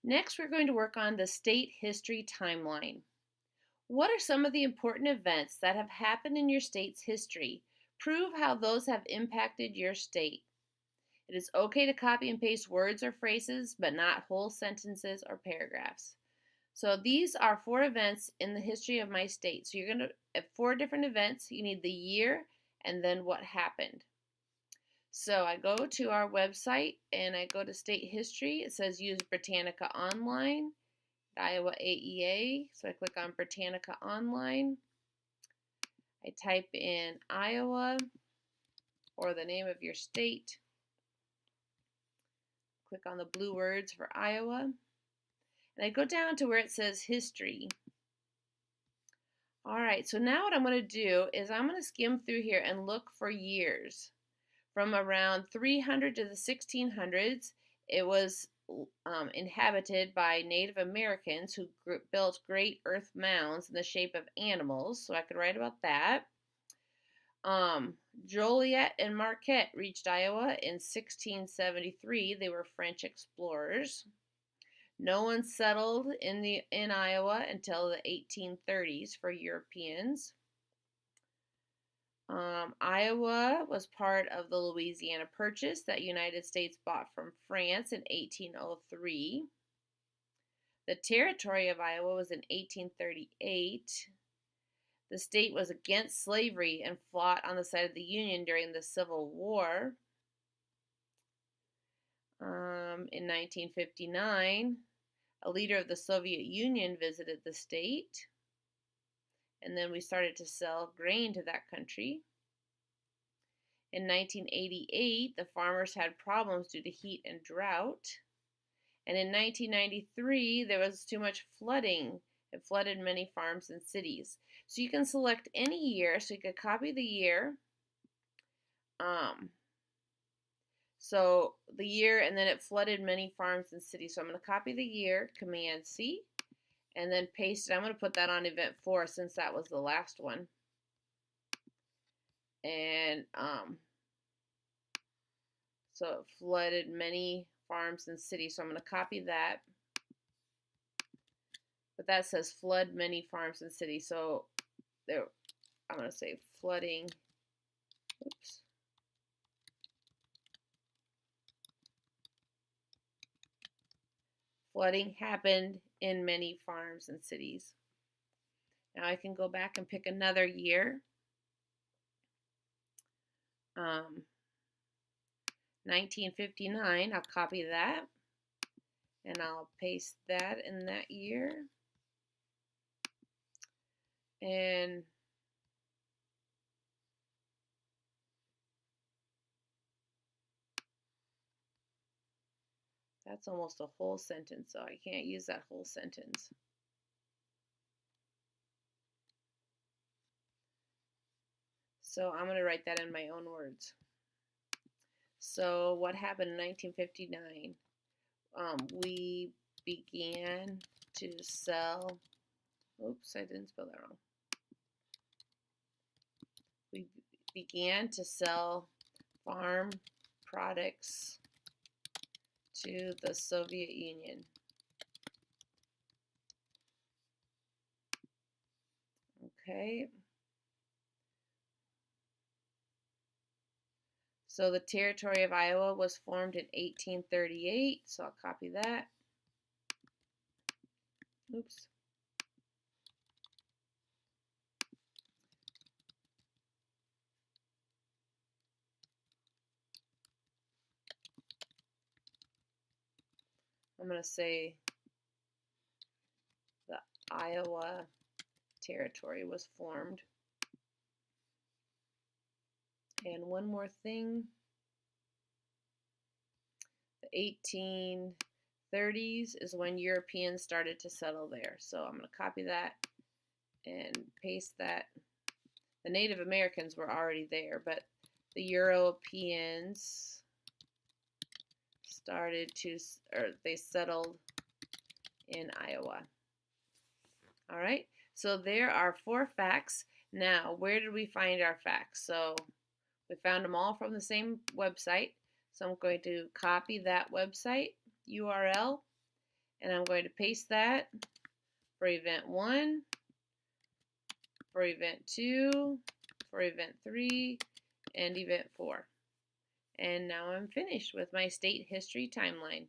Next, we're going to work on the state history timeline. What are some of the important events that have happened in your state's history? Prove how those have impacted your state. It is okay to copy and paste words or phrases, but not whole sentences or paragraphs. So these are four events in the history of my state. So you're going to have four different events. You need the year and then what happened. So I go to our website and I go to state history. It says use Britannica Online, Iowa AEA. So I click on Britannica Online. I type in Iowa or the name of your state. Click on the blue words for Iowa. And I go down to where it says history. All right, so now what I'm going to do is I'm going to skim through here and look for years. From around 300 to the 1600s, it was inhabited by Native Americans who built great earth mounds in the shape of animals. So I could write about that. Joliet and Marquette reached Iowa in 1673. They were French explorers. No one settled in Iowa until the 1830s for Europeans. Iowa was part of the Louisiana Purchase that United States bought from France in 1803. The territory of Iowa was in 1838. The state was against slavery and fought on the side of the Union during the Civil War. In 1959, a leader of the Soviet Union visited the state. And then we started to sell grain to that country. In 1988, the farmers had problems due to heat and drought. And in 1993, there was too much flooding. It flooded many farms and cities. So you can select any year, so you could copy the year. So the year, and then it flooded many farms and cities. So I'm going to copy the year, Command C, and then paste it. I'm going to put that on event 4 since that was the last one. And so it flooded many farms and cities. So I'm going to copy that. But that says flood many farms and cities. So there, I'm going to say flooding. Oops. Flooding happened in many farms and cities. Now I can go back and pick another year. 1959, I'll copy that and I'll paste that in that year. And that's almost a whole sentence, so I can't use that whole sentence. So I'm going to write that in my own words. So what happened in 1959? We began to sell, oops, I didn't spell that wrong. We began to sell farm products to the Soviet Union. Okay. So the territory of Iowa was formed in 1838, so I'll copy that. Oops. I'm going to say the Iowa territory was formed. And one more thing, the 1830s is when Europeans started to settle there. So I'm going to copy that and paste that. The Native Americans were already there, but the Europeans they settled in Iowa. All right, so there are 4 facts. Now, where did we find our facts? So we found them all from the same website. So I'm going to copy that website URL And I'm going to paste that for event 1, for event 2, for event 3, and event 4. And now I'm finished with my state history timeline.